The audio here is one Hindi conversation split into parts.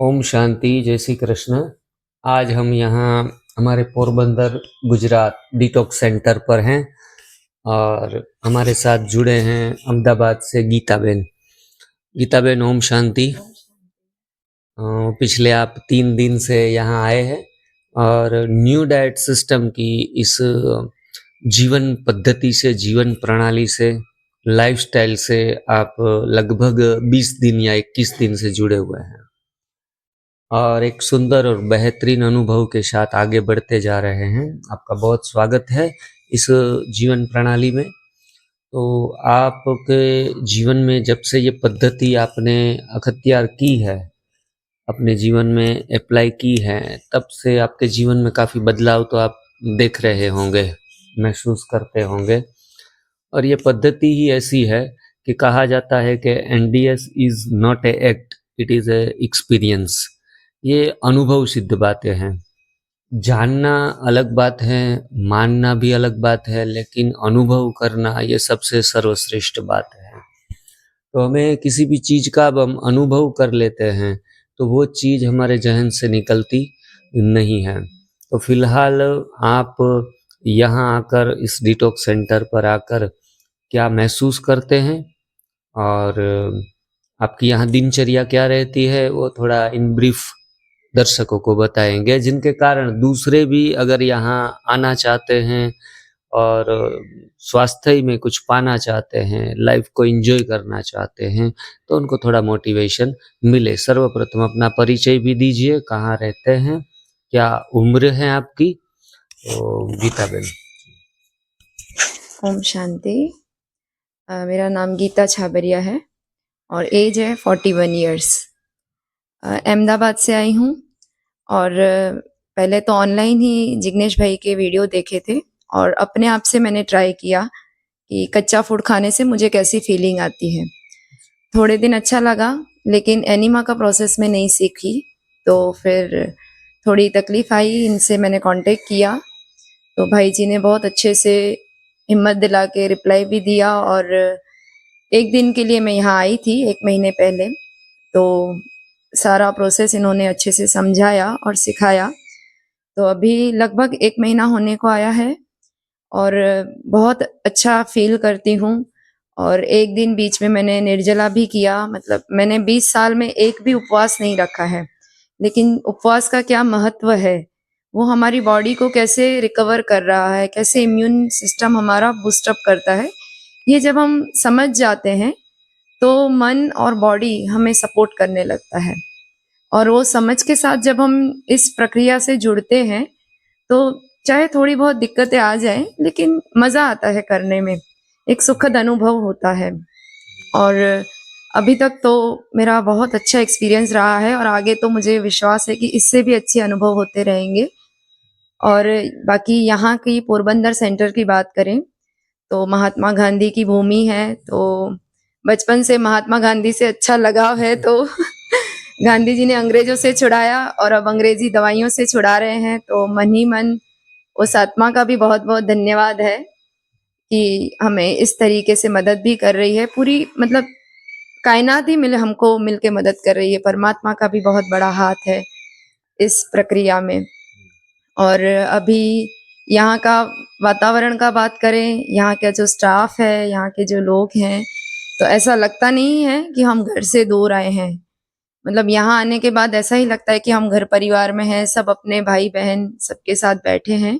ओम शांति, जय श्री कृष्ण। आज हम यहाँ हमारे पोरबंदर गुजरात डिटॉक्स सेंटर पर हैं और हमारे साथ जुड़े हैं अहमदाबाद से गीताबेन। गीताबेन, ओम शांति। पिछले आप 3 दिन से यहाँ आए हैं और न्यू डाइट सिस्टम की इस जीवन पद्धति से, जीवन प्रणाली से, लाइफस्टाइल से आप लगभग 20 दिन या 21 दिन से जुड़े हुए हैं और एक सुंदर और बेहतरीन अनुभव के साथ आगे बढ़ते जा रहे हैं। आपका बहुत स्वागत है इस जीवन प्रणाली में। तो आपके जीवन में जब से ये पद्धति आपने अख्तियार की है, अपने जीवन में अप्लाई की है, तब से आपके जीवन में काफ़ी बदलाव तो आप देख रहे होंगे, महसूस करते होंगे। और ये पद्धति ही ऐसी है कि कहा जाता है कि NDS is not a act, it is a experience. ये अनुभव सिद्ध बातें हैं। जानना अलग बात है, मानना भी अलग बात है, लेकिन अनुभव करना ये सबसे सर्वश्रेष्ठ बात है। तो हमें किसी भी चीज़ का अब हम अनुभव कर लेते हैं तो वो चीज़ हमारे जहन से निकलती नहीं है। तो फिलहाल आप यहाँ आकर, इस डिटॉक्स सेंटर पर आकर क्या महसूस करते हैं और आपकी यहाँ दिनचर्या क्या रहती है, वो थोड़ा इन ब्रीफ दर्शकों को बताएंगे, जिनके कारण दूसरे भी अगर यहाँ आना चाहते हैं और स्वास्थ्य में कुछ पाना चाहते हैं, लाइफ को एंजॉय करना चाहते हैं, तो उनको थोड़ा मोटिवेशन मिले। सर्वप्रथम अपना परिचय भी दीजिए, कहाँ रहते हैं, क्या उम्र है आपकी? तो गीता बेन। ओम शांति। मेरा नाम गीता छाबरिया है और एज है 41 ईयर्स। अहमदाबाद से आई हूँ और पहले तो ऑनलाइन ही जिग्नेश भाई के वीडियो देखे थे और अपने आप से मैंने ट्राई किया कि कच्चा फूड खाने से मुझे कैसी फीलिंग आती है। थोड़े दिन अच्छा लगा, लेकिन एनिमा का प्रोसेस में नहीं सीखी, तो फिर थोड़ी तकलीफ आई। इनसे मैंने कांटेक्ट किया तो भाई जी ने बहुत अच्छे से हिम्मत दिला के रिप्लाई भी दिया और एक दिन के लिए मैं यहाँ आई थी 1 महीने पहले, तो सारा प्रोसेस इन्होंने अच्छे से समझाया और सिखाया। तो अभी लगभग 1 महीना होने को आया है और बहुत अच्छा फ़ील करती हूँ। और एक दिन बीच में मैंने निर्जला भी किया, मतलब मैंने 20 साल में एक भी उपवास नहीं रखा है। लेकिन उपवास का क्या महत्व है, वो हमारी बॉडी को कैसे रिकवर कर रहा है, कैसे इम्यून सिस्टम हमारा बूस्ट अप करता है, ये जब हम समझ जाते हैं तो मन और बॉडी हमें सपोर्ट करने लगता है। और वो समझ के साथ जब हम इस प्रक्रिया से जुड़ते हैं तो चाहे थोड़ी बहुत दिक्कतें आ जाएं, लेकिन मज़ा आता है करने में, एक सुखद अनुभव होता है। और अभी तक तो मेरा बहुत अच्छा एक्सपीरियंस रहा है और आगे तो मुझे विश्वास है कि इससे भी अच्छे अनुभव होते रहेंगे। और बाकी यहाँ की पोरबंदर सेंटर की बात करें तो महात्मा गांधी की भूमि है, तो बचपन से महात्मा गांधी से अच्छा लगाव है। तो गांधी जी ने अंग्रेजों से छुड़ाया और अब अंग्रेजी दवाइयों से छुड़ा रहे हैं, तो मन ही मन उस आत्मा का भी बहुत बहुत धन्यवाद है कि हमें इस तरीके से मदद भी कर रही है। पूरी मतलब कायनात ही हमको मिल के मदद कर रही है। परमात्मा का भी बहुत बड़ा हाथ है इस प्रक्रिया में। और अभी यहाँ का वातावरण का बात करें, यहाँ का जो स्टाफ है, यहाँ के जो लोग हैं, तो ऐसा लगता नहीं है कि हम घर से दूर आए हैं। मतलब यहाँ आने के बाद ऐसा ही लगता है कि हम घर परिवार में हैं, सब अपने भाई बहन सबके साथ बैठे हैं,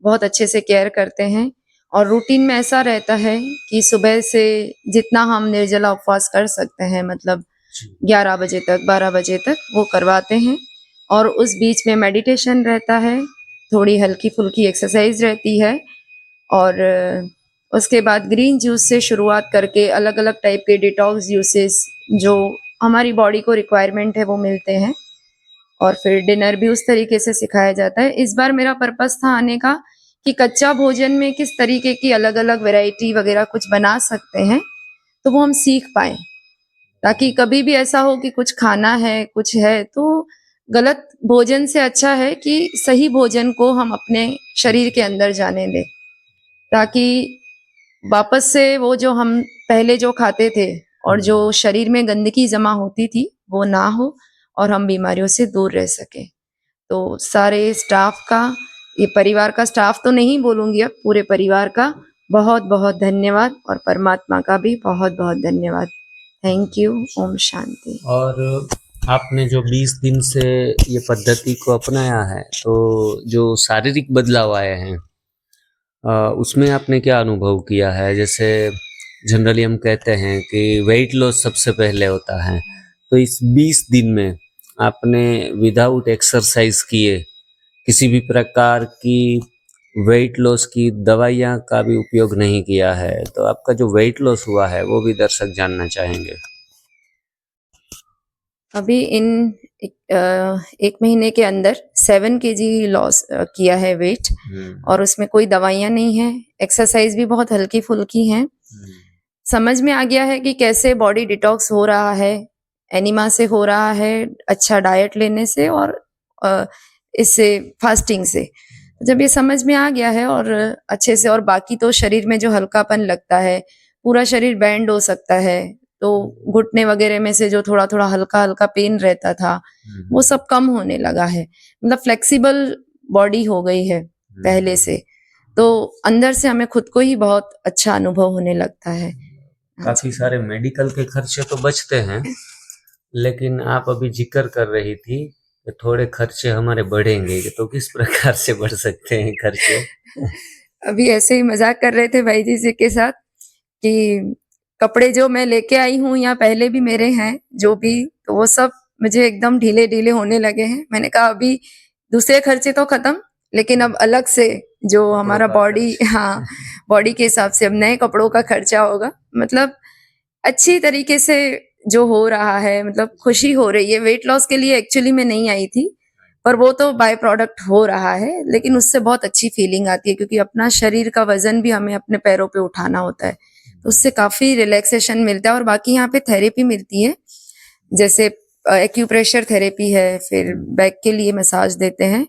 बहुत अच्छे से केयर करते हैं। और रूटीन में ऐसा रहता है कि सुबह से जितना हम निर्जला उपवास कर सकते हैं, मतलब 11 बजे तक, 12 बजे तक वो करवाते हैं। और उस बीच में मेडिटेशन रहता है, थोड़ी हल्की फुल्की एक्सरसाइज रहती है और उसके बाद ग्रीन जूस से शुरुआत करके अलग अलग टाइप के डिटॉक्स जूसेस जो हमारी बॉडी को रिक्वायरमेंट है वो मिलते हैं। और फिर डिनर भी उस तरीके से सिखाया जाता है। इस बार मेरा पर्पस था आने का कि कच्चा भोजन में किस तरीके की अलग अलग वैरायटी वगैरह कुछ बना सकते हैं, तो वो हम सीख पाएँ, ताकि कभी भी ऐसा हो कि कुछ खाना है, कुछ है, तो गलत भोजन से अच्छा है कि सही भोजन को हम अपने शरीर के अंदर जाने दें, ताकि वापस से वो जो हम पहले जो खाते थे और जो शरीर में गंदगी जमा होती थी वो ना हो और हम बीमारियों से दूर रह सकें। तो सारे स्टाफ का, ये परिवार का स्टाफ तो नहीं बोलूँगी अब, पूरे परिवार का बहुत बहुत धन्यवाद और परमात्मा का भी बहुत बहुत धन्यवाद। Thank you. ओम शांति। और आपने जो 20 दिन से ये पद्धति को अपनाया है, तो जो शारीरिक बदलाव आए हैं उसमें आपने क्या अनुभव किया है? जैसे जनरली हम कहते हैं कि वेट लॉस सबसे पहले होता है, तो इस 20 दिन में आपने विदाउट एक्सरसाइज किए किसी भी प्रकार की वेट लॉस की दवाइयाँ का भी उपयोग नहीं किया है, तो आपका जो वेट लॉस हुआ है वो भी दर्शक जानना चाहेंगे। अभी एक महीने के अंदर 7 केजी लॉस किया है वेट, और उसमें कोई दवाइयाँ नहीं है, एक्सरसाइज भी बहुत हल्की फुल्की है। समझ में आ गया है कि कैसे बॉडी डिटॉक्स हो रहा है, एनिमा से हो रहा है, अच्छा डाइट लेने से और इससे फास्टिंग से। जब ये समझ में आ गया है और अच्छे से, और बाकी तो शरीर में जो हल्कापन लगता है, पूरा शरीर बैंड हो सकता है, तो घुटने वगैरह में से जो थोड़ा थोड़ा हल्का हल्का पेन रहता था वो सब कम होने लगा है। मतलब फ्लेक्सिबल बॉडी हो गई है पहले से, तो अंदर से हमें खुद को ही बहुत अच्छा अनुभव होने लगता है। काफी सारे मेडिकल के खर्चे तो बचते हैं, लेकिन आप अभी जिक्र कर रही थी कि थोड़े खर्चे हमारे बढ़ेंगे, तो किस प्रकार से बढ़ सकते हैं खर्चे? अभी ऐसे ही मजाक कर रहे थे भाई जी के साथ कि कपड़े जो मैं लेके आई हूँ या पहले भी मेरे हैं जो भी, तो वो सब मुझे एकदम ढीले ढीले होने लगे हैं। मैंने कहा अभी दूसरे खर्चे तो खत्म, लेकिन अब अलग से जो हमारा बॉडी, हाँ, बॉडी के हिसाब से अब नए कपड़ों का खर्चा होगा। मतलब अच्छी तरीके से जो हो रहा है, मतलब खुशी हो रही है। वेट लॉस के लिए एक्चुअली मैं नहीं आई थी, पर वो तो बाय प्रोडक्ट हो रहा है, लेकिन उससे बहुत अच्छी फीलिंग आती है, क्योंकि अपना शरीर का वजन भी हमें अपने पैरों पे उठाना होता है, तो उससे काफी रिलैक्सेशन मिलता है। और बाकी यहाँ पे थेरेपी मिलती है, जैसे एक्यूप्रेशर थेरेपी है, फिर बैक के लिए मसाज देते हैं,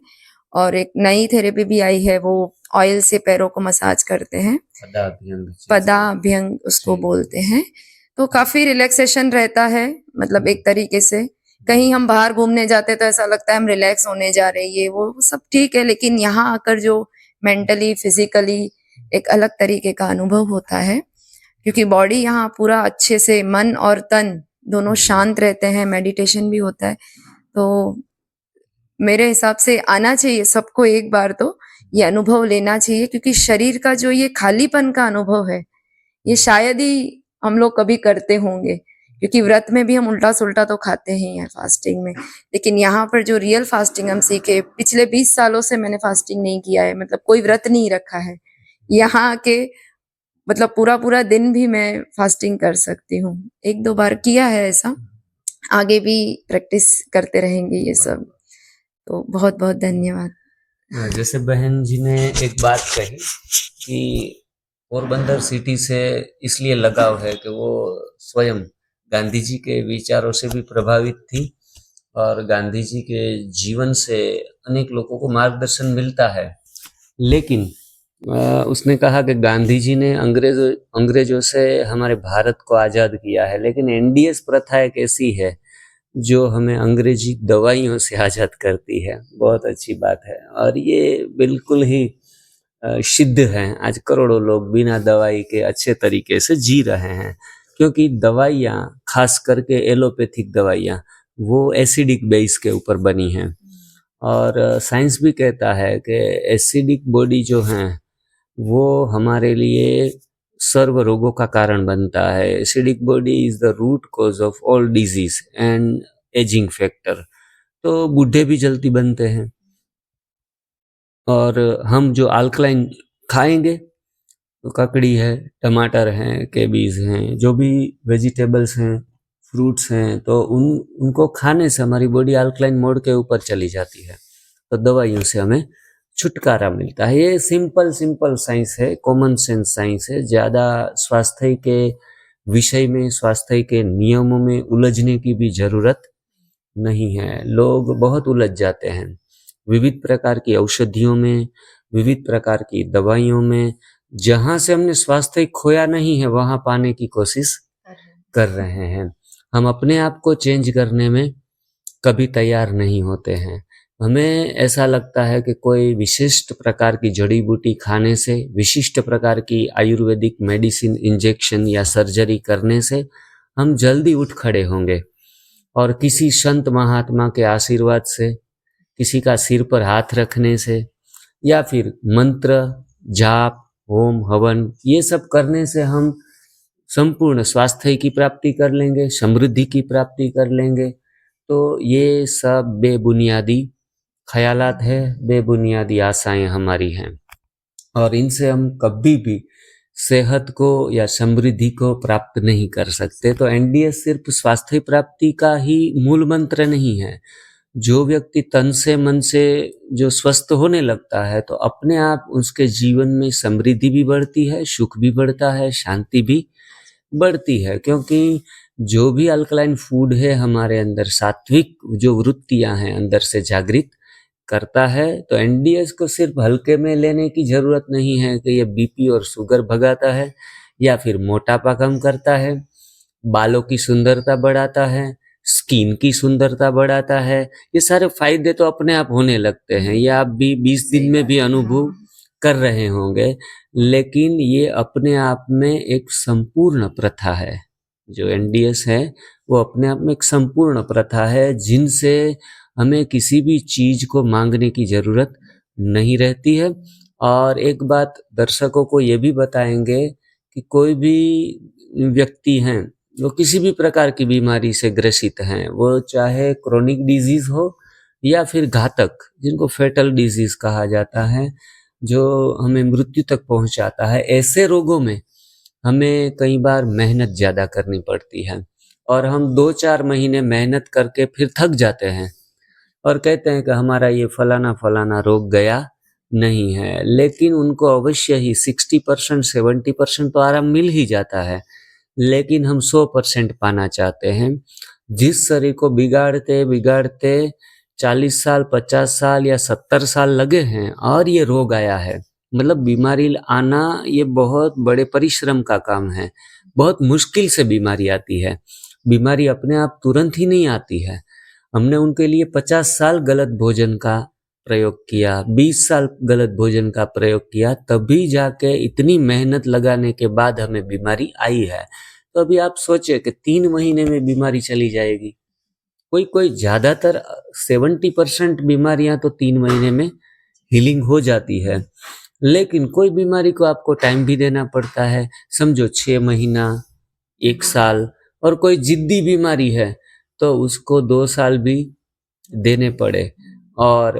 और एक नई थेरेपी भी आई है, वो ऑयल से पैरों को मसाज करते हैं, पदाभ्यंग उसको बोलते हैं। तो काफी रिलैक्सेशन रहता है, मतलब एक तरीके से कहीं हम बाहर घूमने जाते तो ऐसा लगता है हम रिलैक्स होने जा रहे हैं, ये वो सब ठीक है, लेकिन यहाँ आकर जो मेंटली फिजिकली एक अलग तरीके का अनुभव होता है, क्योंकि बॉडी यहाँ पूरा अच्छे से, मन और तन दोनों शांत रहते हैं, मेडिटेशन भी होता है। तो मेरे हिसाब से आना चाहिए सबको एक बार, तो ये अनुभव लेना चाहिए, क्योंकि शरीर का जो ये खालीपन का अनुभव है, ये शायद ही हम लोग कभी करते होंगे, क्योंकि व्रत में भी हम उल्टा सुल्टा तो खाते ही हैं फास्टिंग में, लेकिन यहाँ पर जो रियल फास्टिंग हम सीखे, पिछले 20 सालों से मैंने फास्टिंग नहीं किया है, मतलब कोई व्रत नहीं रखा है, यहाँ आके मतलब पूरा पूरा दिन भी मैं फास्टिंग कर सकती हूँ। 1-2 बार किया है ऐसा, आगे भी प्रैक्टिस करते रहेंगे ये सब। तो बहुत बहुत धन्यवाद। जैसे बहन जी ने एक बात कही कि पोरबंदर सिटी से इसलिए लगाव है कि वो स्वयं गांधी जी के विचारों से भी प्रभावित थी, और गांधी जी के जीवन से अनेक लोगों को मार्गदर्शन मिलता है। लेकिन उसने कहा कि गांधी जी ने अंग्रेजों से हमारे भारत को आज़ाद किया है, लेकिन एनडीएस प्रथा एक ऐसी है जो हमें अंग्रेजी दवाइयों से आज़ाद करती है। बहुत अच्छी बात है, और ये बिल्कुल ही सिद्ध है। आज करोड़ों लोग बिना दवाई के अच्छे तरीके से जी रहे हैं, क्योंकि दवाइयाँ, खास करके एलोपैथिक दवाइयाँ, वो एसिडिक बेस के ऊपर बनी हैं, और साइंस भी कहता है कि एसिडिक बॉडी जो है वो हमारे लिए सर्व रोगों का कारण बनता है। Acidic body is the root cause of all disease and ageing factor. तो बूढ़े भी जल्दी बनते हैं, और हम जो अल्कलाइन खाएंगे, तो ककड़ी है, टमाटर हैं, केबीज हैं, जो भी वेजिटेबल्स हैं, फ्रूट्स हैं, तो उनको खाने से हमारी बॉडी अल्कलाइन मोड के ऊपर चली जाती है, तो दवाइयों से हमें छुटकारा मिलता है। ये सिंपल साइंस है, कॉमन सेंस साइंस है। ज़्यादा स्वास्थ्य के विषय में, स्वास्थ्य के नियमों में उलझने की भी ज़रूरत नहीं है। लोग बहुत उलझ जाते हैं विविध प्रकार की औषधियों में, विविध प्रकार की दवाइयों में, जहाँ से हमने स्वास्थ्य खोया नहीं है वहाँ पाने की कोशिश कर रहे हैं। हम अपने आप को चेंज करने में कभी तैयार नहीं होते हैं। हमें ऐसा लगता है कि कोई विशिष्ट प्रकार की जड़ी-बूटी खाने से, विशिष्ट प्रकार की आयुर्वेदिक मेडिसिन, इंजेक्शन या सर्जरी करने से हम जल्दी उठ खड़े होंगे और किसी संत महात्मा के आशीर्वाद से, किसी का सिर पर हाथ रखने से या फिर मंत्र, जाप, होम, हवन ये सब करने से हम संपूर्ण स्वास्थ्य की प्राप्ति कर लेंगे, समृद्धि की प्राप्ति कर लेंगे। तो ये सब बेबुनियादी ख़यालात है, बेबुनियादी आशाएँ हमारी हैं और इनसे हम कभी भी सेहत को या समृद्धि को प्राप्त नहीं कर सकते। तो एनडीएस सिर्फ स्वास्थ्य प्राप्ति का ही मूल मंत्र नहीं है। जो व्यक्ति तन से मन से जो स्वस्थ होने लगता है तो अपने आप उसके जीवन में समृद्धि भी बढ़ती है, सुख भी बढ़ता है, शांति भी बढ़ती है, क्योंकि जो भी अल्कलाइन फूड है हमारे अंदर सात्विक जो वृत्तियां हैं अंदर से जागृत करता है। तो एनडीएस को सिर्फ हल्के में लेने की जरूरत नहीं है कि ये बीपी और शुगर भगाता है या फिर मोटापा कम करता है, बालों की सुंदरता बढ़ाता है, स्किन की सुंदरता बढ़ाता है। ये सारे फायदे तो अपने आप होने लगते हैं, ये आप भी 20 दिन में भी अनुभव कर रहे होंगे। लेकिन ये अपने आप में एक संपूर्ण प्रथा है। जो एनडीएस है वो अपने आप में एक संपूर्ण प्रथा है जिनसे हमें किसी भी चीज को मांगने की जरूरत नहीं रहती है। और एक बात दर्शकों को ये भी बताएंगे कि कोई भी व्यक्ति हैं वो किसी भी प्रकार की बीमारी से ग्रसित हैं, वो चाहे क्रोनिक डिजीज हो या फिर घातक जिनको फेटल डिजीज कहा जाता है, जो हमें मृत्यु तक पहुंचाता है, ऐसे रोगों में हमें कई बार मेहनत ज़्यादा करनी पड़ती है और हम 2-4 महीने मेहनत करके फिर थक जाते हैं और कहते हैं कि हमारा ये फलाना फलाना रोग गया नहीं है। लेकिन उनको अवश्य ही 60% 70% तो आराम मिल ही जाता है, लेकिन हम 100% पाना चाहते हैं। जिस शरीर को बिगाड़ते बिगाड़ते 40 साल 50 साल या 70 साल लगे हैं और ये रोग आया है, मतलब बीमारी आना ये बहुत बड़े परिश्रम का काम है, बहुत मुश्किल से बीमारी आती है। बीमारी अपने आप तुरंत ही नहीं आती है। हमने उनके लिए 50 साल गलत भोजन का प्रयोग किया, 20 साल गलत भोजन का प्रयोग किया, तभी जाके इतनी मेहनत लगाने के बाद हमें बीमारी आई है। तो अभी आप सोचे कि 3 महीने में बीमारी चली जाएगी। कोई कोई ज्यादातर 70% बीमारियां तो 3 महीने में हीलिंग हो जाती है, लेकिन कोई बीमारी को आपको टाइम भी देना पड़ता है। समझो 6 महीना, 1 साल, और कोई जिद्दी बीमारी है तो उसको 2 साल भी देने पड़े। और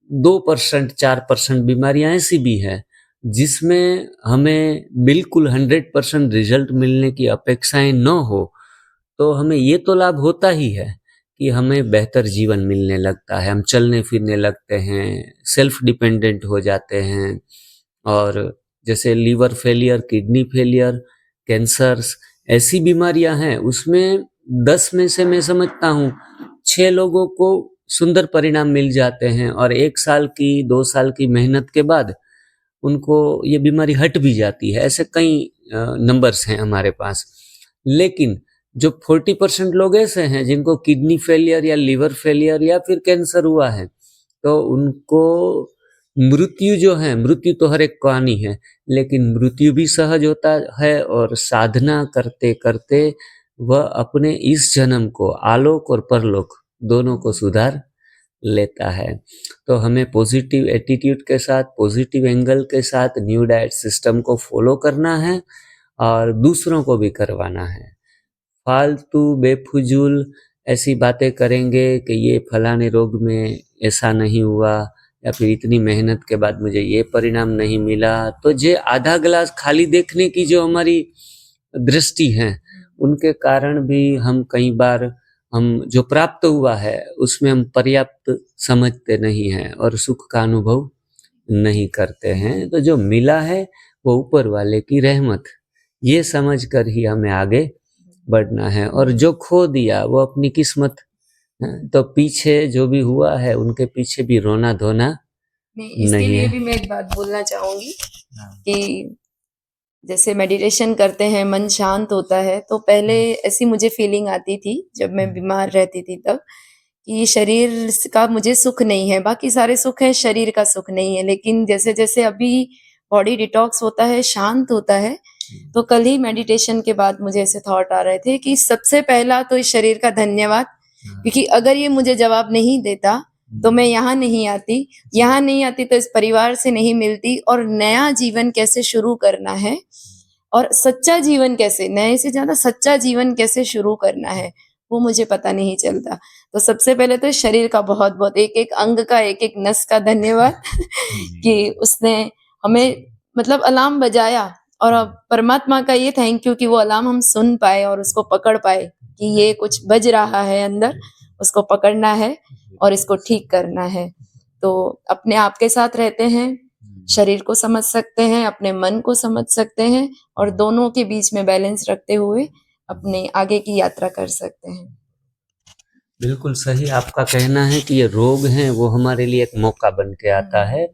2% 4% बीमारियां ऐसी भी हैं जिसमें हमें बिल्कुल 100% रिजल्ट मिलने की अपेक्षाएं न हो, तो हमें ये तो लाभ होता ही है कि हमें बेहतर जीवन मिलने लगता है, हम चलने फिरने लगते हैं, सेल्फ डिपेंडेंट हो जाते हैं। और जैसे liver failure, kidney failure, cancers ऐसी बीमारियां हैं, उसमें 10 में से मैं समझता हूँ 6 लोगों को सुंदर परिणाम मिल जाते हैं और 1 साल की 2 साल की मेहनत के बाद उनको ये बीमारी हट भी जाती है। ऐसे कई नंबर्स हैं हमारे पास। लेकिन जो 40% लोग ऐसे हैं जिनको किडनी फेलियर या लीवर फेलियर या फिर कैंसर हुआ है, तो उनको मृत्यु जो है, मृत्यु तो हर एक को आनी है, लेकिन मृत्यु भी सहज होता है और साधना करते करते वह अपने इस जन्म को आलोक और परलोक दोनों को सुधार लेता है। तो हमें पॉजिटिव एटीट्यूड के साथ, पॉजिटिव एंगल के साथ न्यू डाइट सिस्टम को फॉलो करना है और दूसरों को भी करवाना है। फालतू बेफुजूल ऐसी बातें करेंगे कि ये फलाने रोग में ऐसा नहीं हुआ या फिर इतनी मेहनत के बाद मुझे ये परिणाम नहीं मिला, तो ये आधा गिलास खाली देखने की जो हमारी दृष्टि है, उनके कारण भी हम कई बार हम जो प्राप्त हुआ है उसमें हम पर्याप्त समझते नहीं हैं और सुख का अनुभव नहीं करते हैं। तो जो मिला है वो ऊपर वाले की रहमत, ये समझकर ही हमें आगे बढ़ना है। और जो खो दिया वो अपनी किस्मत। तो पीछे जो भी हुआ है उनके पीछे भी रोना धोना नहीं, इसके नहीं लिए है। भी मैं एक बात बोलना चाहूंगी कि जैसे मेडिटेशन करते हैं, मन शांत होता है, तो पहले ऐसी मुझे फीलिंग आती थी जब मैं बीमार रहती थी तब, कि शरीर का मुझे सुख नहीं है, बाकी सारे सुख है, शरीर का सुख नहीं है। लेकिन जैसे-जैसे अभी बॉडी डिटॉक्स होता है, शांत होता है, तो कल ही मेडिटेशन के बाद मुझे ऐसे थॉट आ रहे थे कि सबसे पहला तो इस शरीर का धन्यवाद, क्योंकि अगर ये मुझे जवाब नहीं देता तो मैं यहाँ नहीं आती, यहाँ नहीं आती तो इस परिवार से नहीं मिलती, और नया जीवन कैसे शुरू करना है और सच्चा जीवन कैसे, नए से ज्यादा सच्चा जीवन कैसे शुरू करना है, वो मुझे पता नहीं चलता। तो सबसे पहले तो शरीर का बहुत बहुत, एक एक अंग का, एक एक नस का धन्यवाद कि उसने हमें मतलब अलार्म बजाया, और अब परमात्मा का ये थैंक यू कि वो अलार्म हम सुन पाए और उसको पकड़ पाए कि ये कुछ बज रहा है अंदर, उसको पकड़ना है और इसको ठीक करना है। तो अपने आप के साथ रहते हैं, शरीर को समझ सकते हैं, अपने मन को समझ सकते हैं, और दोनों के बीच में बैलेंस रखते हुए अपने आगे की यात्रा कर सकते हैं। बिल्कुल सही आपका कहना है कि ये रोग हैं वो हमारे लिए एक मौका बन के आता है,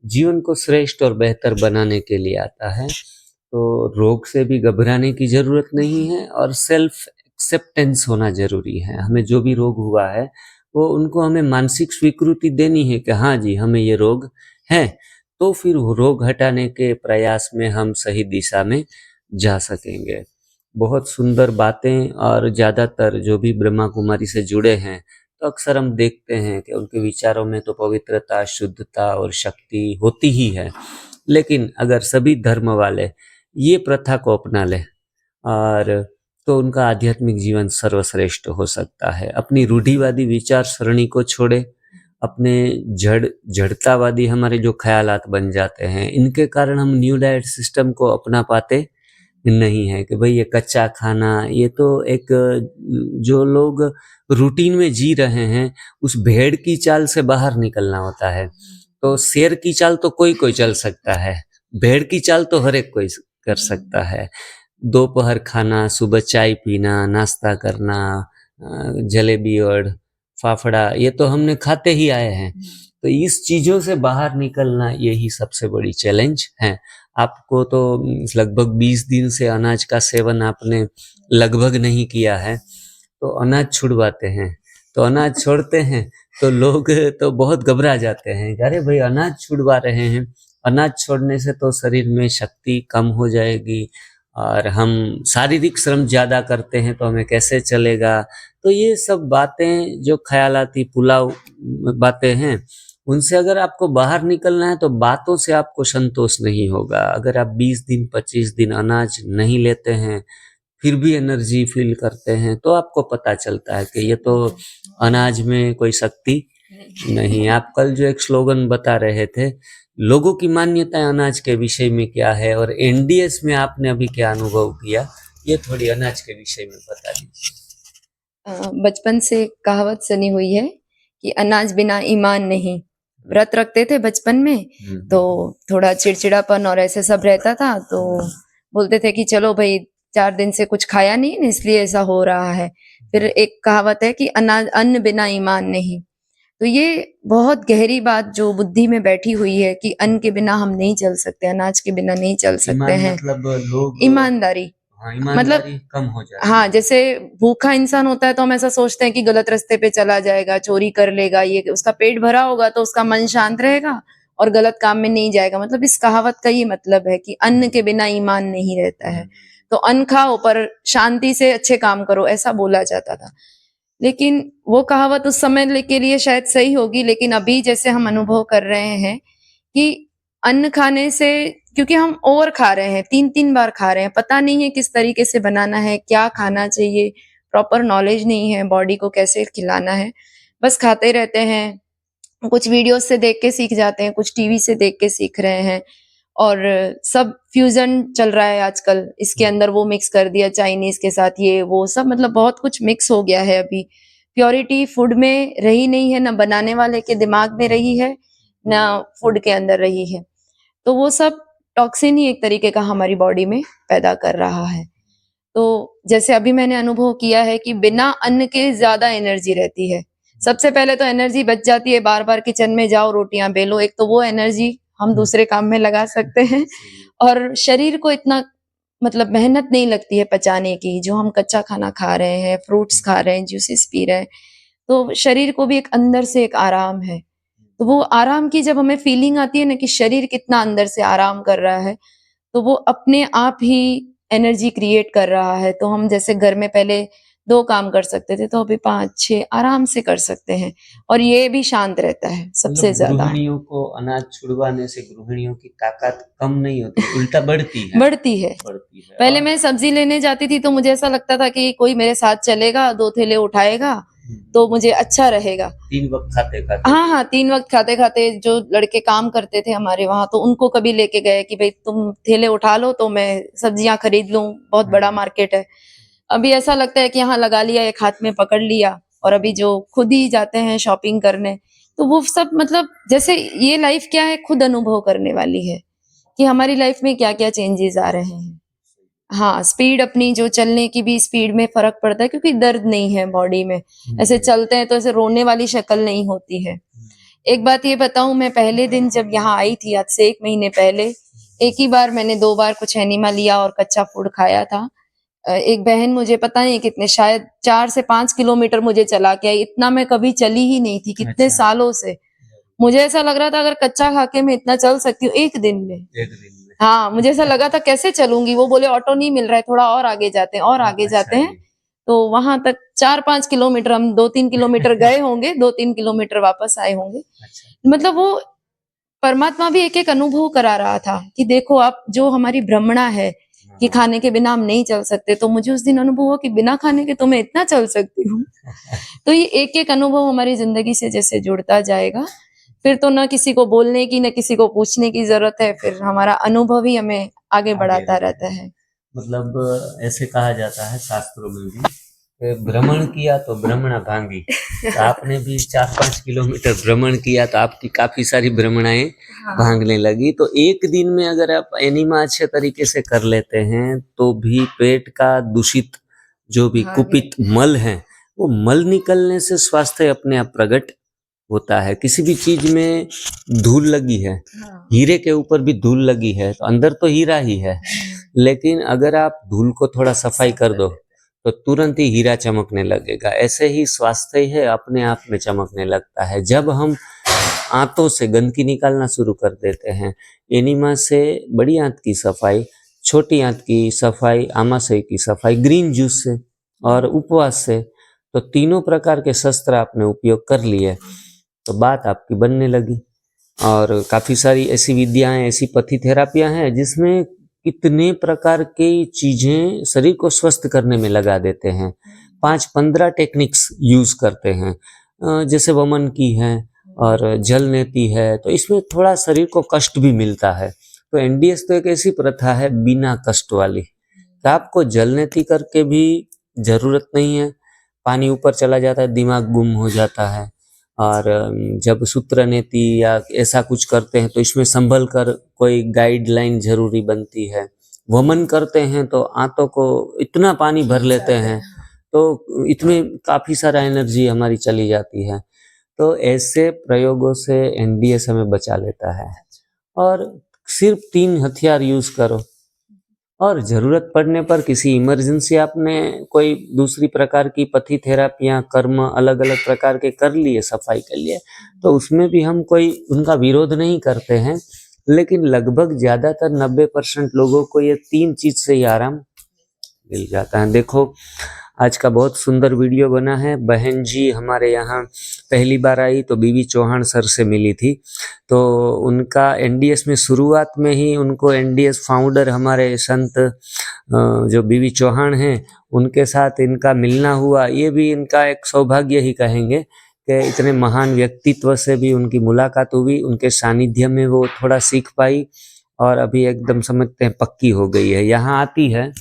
जीवन को श्रेष्ठ और बेहतर बनाने के लिए आता है। तो रोग से भी घबराने की ज़रूरत नहीं है और सेल्फ एक्सेप्टेंस होना ज़रूरी है। हमें जो भी रोग हुआ है वो उनको हमें मानसिक स्वीकृति देनी है कि हाँ जी, हमें ये रोग है, तो फिर वो रोग हटाने के प्रयास में हम सही दिशा में जा सकेंगे। बहुत सुंदर बातें, और ज़्यादातर जो भी ब्रह्मा कुमारी से जुड़े हैं तो अक्सर हम देखते हैं कि उनके विचारों में तो पवित्रता, शुद्धता और शक्ति होती ही है। लेकिन अगर सभी धर्म वाले ये प्रथा को अपना ले और तो उनका आध्यात्मिक जीवन सर्वश्रेष्ठ हो सकता है। अपनी रूढ़िवादी विचार सरणी को छोड़े, अपने जड़तावादी हमारे जो ख्यालात बन जाते हैं, इनके कारण हम न्यू डाइट सिस्टम को अपना पाते नहीं है कि भाई ये कच्चा खाना, ये तो एक जो लोग रूटीन में जी रहे हैं उस भेड़ की चाल से बाहर निकलना होता है। तो शेर की चाल तो कोई कोई चल सकता है, भेड़ की चाल तो हर एक कोई कर सकता है। दोपहर खाना, सुबह चाय पीना, नाश्ता करना, जलेबी और फाफड़ा, ये तो हमने खाते ही आए हैं। तो इस चीज़ों से बाहर निकलना यही सबसे बड़ी चैलेंज है। आपको तो लगभग 20 दिन से अनाज का सेवन आपने लगभग नहीं किया है, तो अनाज छुड़वाते हैं, तो अनाज छोड़ते हैं तो लोग तो बहुत घबरा जाते हैं, अरे भाई अनाज छुड़वा रहे हैं, अनाज छोड़ने से तो शरीर में शक्ति कम हो जाएगी और हम शारीरिक श्रम ज़्यादा करते हैं तो हमें कैसे चलेगा। तो ये सब बातें जो ख्यालाती पुलाव बातें हैं, उनसे अगर आपको बाहर निकलना है तो बातों से आपको संतोष नहीं होगा। अगर आप 20 दिन 25 दिन अनाज नहीं लेते हैं फिर भी एनर्जी फील करते हैं तो आपको पता चलता है कि ये तो अनाज में कोई शक्ति नहीं। आप कल जो एक स्लोगन बता रहे थे, लोगों की मान्यताएं अनाज के विषय में क्या है और एनडीएस में आपने अभी क्या अनुभव किया, ये थोड़ी अनाज के विषय में बता दीजिए। बचपन से कहावत सुनी हुई है कि अनाज बिना ईमान नहीं। व्रत रखते थे बचपन में, तो थोड़ा चिड़चिड़ापन और ऐसे सब रहता था, तो बोलते थे कि चलो भाई 4 दिन से कुछ खाया नहीं ना, इसलिए ऐसा हो रहा है। फिर एक कहावत है कि अनाज अन्न बिना ईमान नहीं। तो ये बहुत गहरी बात जो बुद्धि में बैठी हुई है कि अन्न के बिना हम नहीं चल सकते, अनाज के बिना नहीं चल सकते हैं। मतलब लोग ईमानदारी, हाँ, मतलब ईमानदारी कम हो जाती हाँ, है। जैसे भूखा इंसान होता है तो हम ऐसा सोचते हैं कि गलत रास्ते पे चला जाएगा, चोरी कर लेगा, ये उसका पेट भरा होगा तो उसका मन शांत रहेगा और गलत काम में नहीं जाएगा। मतलब इस कहावत का ये मतलब है कि अन्न के बिना ईमान नहीं रहता है। तो अन्न खाओ पर शांति से अच्छे काम करो, ऐसा बोला जाता था। लेकिन वो कहावत उस समय के लिए शायद सही होगी, लेकिन अभी जैसे हम अनुभव कर रहे हैं कि अन्न खाने से, क्योंकि हम ओवर खा रहे हैं, 3-3 बार खा रहे हैं, पता नहीं है किस तरीके से बनाना है, क्या खाना चाहिए, प्रॉपर नॉलेज नहीं है बॉडी को कैसे खिलाना है, बस खाते रहते हैं। कुछ वीडियोस से देख के सीख जाते हैं, कुछ टीवी से देख के सीख रहे हैं, और सब फ्यूजन चल रहा है आजकल, इसके अंदर वो मिक्स कर दिया चाइनीज के साथ, ये वो सब मतलब बहुत कुछ मिक्स हो गया है। अभी प्योरिटी फूड में रही नहीं है, ना बनाने वाले के दिमाग में रही है, ना फूड के अंदर रही है। तो वो सब टॉक्सिन ही एक तरीके का हमारी बॉडी में पैदा कर रहा है। तो जैसे अभी मैंने अनुभव किया है कि बिना अन्न के ज्यादा एनर्जी रहती है। सबसे पहले तो एनर्जी बच जाती है, बार बार किचन में जाओ रोटियां बेलो, एक तो वो एनर्जी हम दूसरे काम में लगा सकते हैं, और शरीर को इतना मतलब मेहनत नहीं लगती है पचाने की, जो हम कच्चा खाना खा रहे हैं, फ्रूट्स खा रहे हैं, जूसेस पी रहे हैं। तो शरीर को भी एक अंदर से एक आराम है। तो वो आराम की जब हमें फीलिंग आती है ना कि शरीर कितना अंदर से आराम कर रहा है, तो वो अपने आप ही एनर्जी क्रिएट कर रहा है। तो हम जैसे घर में पहले 2 काम कर सकते थे, तो अभी 5-6 आराम से कर सकते हैं और ये भी शांत रहता है सबसे मतलब ज़्यादा। गृहिणियों को अनाज छुड़वाने से गृहिणियों की ताकत कम नहीं होती, उल्टा बढ़ती है। बढ़ती है। बढ़ती है। पहले और मैं सब्जी लेने जाती थी तो मुझे ऐसा लगता था कि कोई मेरे साथ चलेगा, 2 थैले उठाएगा, तो मुझे अच्छा रहेगा। 3 वक्त खाते-खाते। हाँ, 3 वक़्त खाते-खाते जो लड़के काम करते थे हमारे वहाँ, तो उनको कभी लेके गए कि भई तुम थैले उठा लो तो मैं सब्जियाँ खरीद लूँ, बहुत बड़ा मार्केट है। अभी ऐसा लगता है कि हाँ, लगा लिया, एक हाथ में पकड़ लिया और अभी जो खुद ही जाते हैं शॉपिंग करने, तो वो सब मतलब जैसे ये लाइफ़ क्या है, खुद अनुभव करने वाली है कि हमारी लाइफ़ में क्या-क्या चेंजेज़ आ रहे हैं। हाँ, स्पीड अपनी जो चलने की भी स्पीड में फ़र्क पड़ता है क्योंकि दर्द नहीं है बॉडी में। ऐसे चलते हैं तो ऐसे रोने वाली शक्ल नहीं होती है। एक बात ये बताऊँ, मैं पहले दिन जब यहाँ आई थी आज से 1 महीने पहले, एक ही बार मैंने 2 बार कुछ एनिमा लिया और कच्चा फूड खाया था। एक बहन मुझे पता नहीं कितने शायद 4 से 5 किलोमीटर मुझे चला के आई, इतना मैं कभी चली ही नहीं थी कितने अच्छा। सालों से। मुझे ऐसा लग रहा था अगर कच्चा खा के मैं इतना चल सकती हूँ 1 दिन में। 1 दिन में। हाँ, मुझे ऐसा लगा था कैसे चलूँगी? वो बोले ऑटो नहीं मिल रहा है, थोड़ा और आगे जाते हैं और आगे जाते अच्छा हैं। जी। तो वहाँ तक 4-5 किलोमीटर हम 2-3 किलोमीटर गए होंगे, 2-3 किलोमीटर वापस आए होंगे। अच्छा। मतलब वो परमात्मा भी एक-एक अनुभव करा रहा था कि देखो आप जो हमारी भ्रमणा है कि हाँ। खाने के बिना हम नहीं चल सकते, तो मुझे उस दिन अनुभव हुआ कि बिना खाने के तो मैं इतना चल सकती हूँ। तो ये एक-एक अनुभव हमारी ज़िंदगी से जैसे जुड़ता जाएगा, फिर तो ना किसी को बोलने की, ना किसी को पूछने की ज़रूरत है, फिर हमारा अनुभव ही हमें आगे बढ़ाता रहता है। मतलब ऐसे कहा जाता है शास्त्रों में भी कि भ्रमण किया तो भ्रमणा भांगी। तो आपने भी 4-5 किलोमीटर भ्रमण किया तो आपकी काफी सारी भ्रमणाएं हाँ। भागने लगी। तो एक दिन में अगर आप एनिमा अच्छे तरीके से कर लेते हैं तो भी पेट का दूषित जो भी हाँ, कुपित मल है, वो मल निकलने से स्वास्थ्य अपने आप प्रकट होता है। किसी भी चीज में धूल लगी है, हाँ। हीरे के ऊपर भी धूल लगी है तो अंदर तो हीरा ही है, लेकिन अगर आप धूल को थोड़ा सफाई कर दो तो तुरंत ही हीरा चमकने लगेगा। ऐसे ही स्वास्थ्य है अपने आप में चमकने लगता है जब हम आंतों से गंदगी निकालना शुरू कर देते हैं। एनिमा से बड़ी आंत की सफाई, छोटी आंत की सफाई, आमाशय की सफाई, ग्रीन जूस से और उपवास से, तो तीनों प्रकार के शस्त्र आपने उपयोग कर लिए तो बात आपकी बनने लगी। और काफ़ी सारी ऐसी विद्याएं, ऐसी पथी थेरापियां हैं जिसमें कितने प्रकार की चीज़ें शरीर को स्वस्थ करने में लगा देते हैं। 5-15 टेक्निक्स यूज़ करते हैं, जैसे वमन की है और जल नेति है, तो इसमें थोड़ा शरीर को कष्ट भी मिलता है। तो एनडीएस तो एक ऐसी प्रथा है बिना कष्ट वाली, तो आपको जल नेति करके भी ज़रूरत नहीं है। पानी ऊपर चला जाता है, दिमाग गुम हो जाता है। और जब सूत्र नेति या ऐसा कुछ करते हैं तो इसमें संभल कर कोई गाइडलाइन जरूरी बनती है। वमन करते हैं तो आंतों को इतना पानी भर लेते हैं तो इसमें काफी सारा एनर्जी हमारी चली जाती है। तो ऐसे प्रयोगों से एनडीएस हमें बचा लेता है। और सिर्फ 3 हथियार यूज करो और ज़रूरत पड़ने पर किसी इमरजेंसी आपने कोई दूसरी प्रकार की पथी थेरापियाँ, कर्म अलग-अलग प्रकार के कर लिए सफाई के लिए, तो उसमें भी हम कोई उनका विरोध नहीं करते हैं, लेकिन लगभग ज़्यादातर 90% लोगों को ये 3 चीज़ से ही आराम मिल जाता है। देखो, आज का बहुत सुंदर वीडियो बना है। बहन जी हमारे यहाँ पहली बार आई तो बीवी चौहान सर से मिली थी, तो उनका एनडीएस में शुरुआत में ही उनको एनडीएस फाउंडर हमारे संत जो बीवी चौहान हैं उनके साथ इनका मिलना हुआ। ये भी इनका एक सौभाग्य ही कहेंगे कि इतने महान व्यक्तित्व से भी उनकी मुलाकात हुई, उनके सानिध्य में वो थोड़ा सीख पाई और अभी एकदम समझते हैं पक्की हो गई है। यहाँ आती है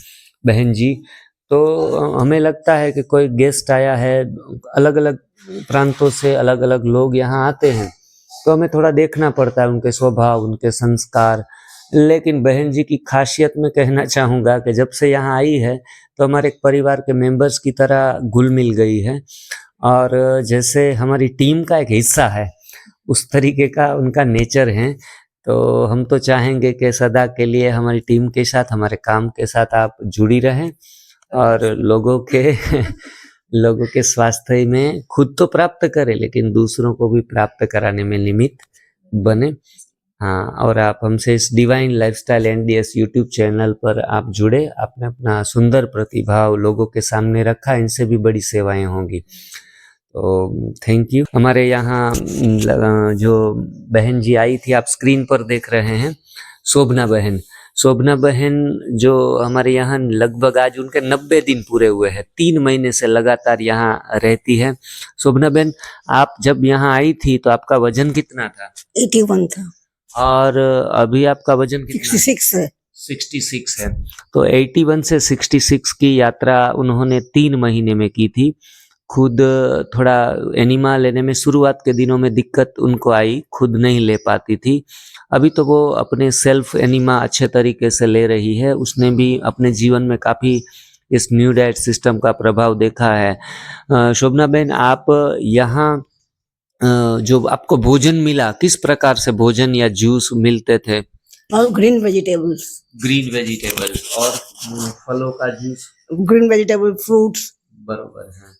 बहन जी तो हमें लगता है कि कोई गेस्ट आया है, अलग अलग प्रांतों से अलग अलग लोग यहाँ आते हैं, तो हमें थोड़ा देखना पड़ता है उनके स्वभाव, उनके संस्कार। लेकिन बहन जी की खासियत में कहना चाहूँगा कि जब से यहाँ आई है तो हमारे एक परिवार के मेंबर्स की तरह घुल मिल गई है और जैसे हमारी टीम का एक हिस्सा है उस तरीके का उनका नेचर है। तो हम तो चाहेंगे कि सदा के लिए हमारी टीम के साथ, हमारे काम के साथ आप जुड़ी रहें और लोगों के लोगों के स्वास्थ्य में खुद तो प्राप्त करे लेकिन दूसरों को भी प्राप्त कराने में निमित्त बने। हाँ, और आप हमसे इस divine lifestyle NDS YouTube channel पर आप जुड़े, आपने अपना सुंदर प्रतिभाव लोगों के सामने रखा, इनसे भी बड़ी सेवाएं होंगी। तो थैंक यू। हमारे यहाँ जो बहन जी आई थी, आप स्क्रीन पर देख रहे हैं, शोभना बहन। शोभना बहन जो हमारे यहाँ लगभग आज उनके 90 दिन पूरे हुए हैं, 3 महीने से लगातार यहाँ रहती है। शोभना बहन, आप जब यहाँ आई थी तो आपका वजन कितना था? 81 था। और अभी आपका वजन कितना? 66 है। 66 है। तो 81 से 66 की यात्रा उन्होंने 3 महीने में की थी। खुद थोड़ा एनिमा लेने में शुरुआत के दिनों में दिक्कत उनको आई, खुद नहीं ले पाती थी। अभी तो वो अपने सेल्फ एनिमा अच्छे तरीके से ले रही है। उसने भी अपने जीवन में काफ़ी इस न्यू डाइट सिस्टम का प्रभाव देखा है। शोभना बहन, आप यहाँ जो आपको भोजन मिला, किस प्रकार से भोजन या जूस मिलते थे? और ग्रीन वेजिटेबल्स। ग्रीन वेजिटेबल्स और फलों का जूस? Green vegetable, fruits. बरोबर है।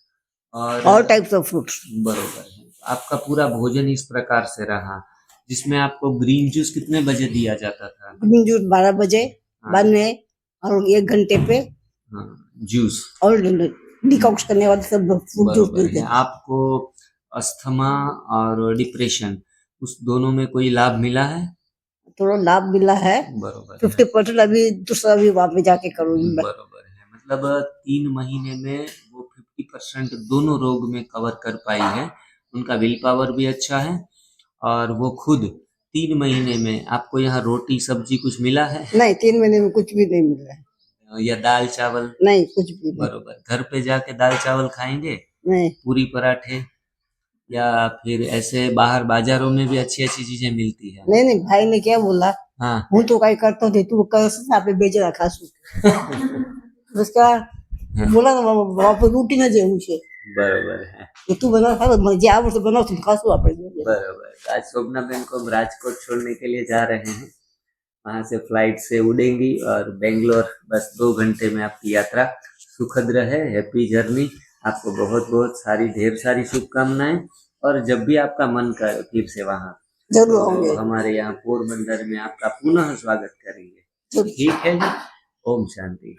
और ऑल टाइप्स ऑफ फ्रूट्स। बरोबर है। आपका पूरा भोजन इस प्रकार से रहा, जिसमें आपको ग्रीन जूस कितने बजे दिया जाता था? ग्रीन जूस 12 बजे हाँ। बाद में, और 1 घंटे पे जूस और डिकॉक्स करने वाले सब फ्रूट जूस बरोबर देते है। हैं। आपको अस्थमा और डिप्रेशन, उस दोनों में कोई लाभ मिला है? थोड़ा लाभ मिला है। बरोबर है। 50% अभी दूसरा भी वहाँ पे जाके करूंगी मैं। बरोबर है। मतलब 3 महीने में वो 50% दोनों रोग में कवर कर पाई है। उनका विल पावर भी अच्छा है और वो खुद 3 महीने में आपको यहाँ रोटी सब्जी कुछ मिला है? नहीं, 3 महीने में कुछ भी नहीं मिला है। या दाल चावल? नहीं, कुछ भी नहीं। बरोबर। घर पे जाके दाल चावल खाएंगे? नहीं। पूरी पराठे या फिर ऐसे बाहर बाजारों में भी अच्छी अच्छी चीजें मिलती है? नहीं नहीं, भाई ने क्या बोला, हाँ। હું તો કઈ કરતો નથી, તું કરશ ને આપણે બે જણા ખાશું. उसका बोला ना वहाँ पर रूटीन જ એવું છે. बरोबर है। કે તું બનાવ ખાવ, જે આવડશે બનાવશું તો ખાશું આપણે. बरोबर। आज शोभना बहन को हम राजकोट छोड़ने के लिए जा रहे हैं, वहां से फ्लाइट से उड़ेंगी और बेंगलोर, बस 2 घंटे में आपकी यात्रा सुखद रहे। Happy journey. आपको बहुत बहुत सारी ढेर सारी शुभकामनाएं, और जब भी आपका मन करे फिर से वहाँ जरूर तो आऊंगे। हमारे यहाँ पोरबंदर में आपका पुनः स्वागत करेंगे। ठीक है जी। ओम शांति।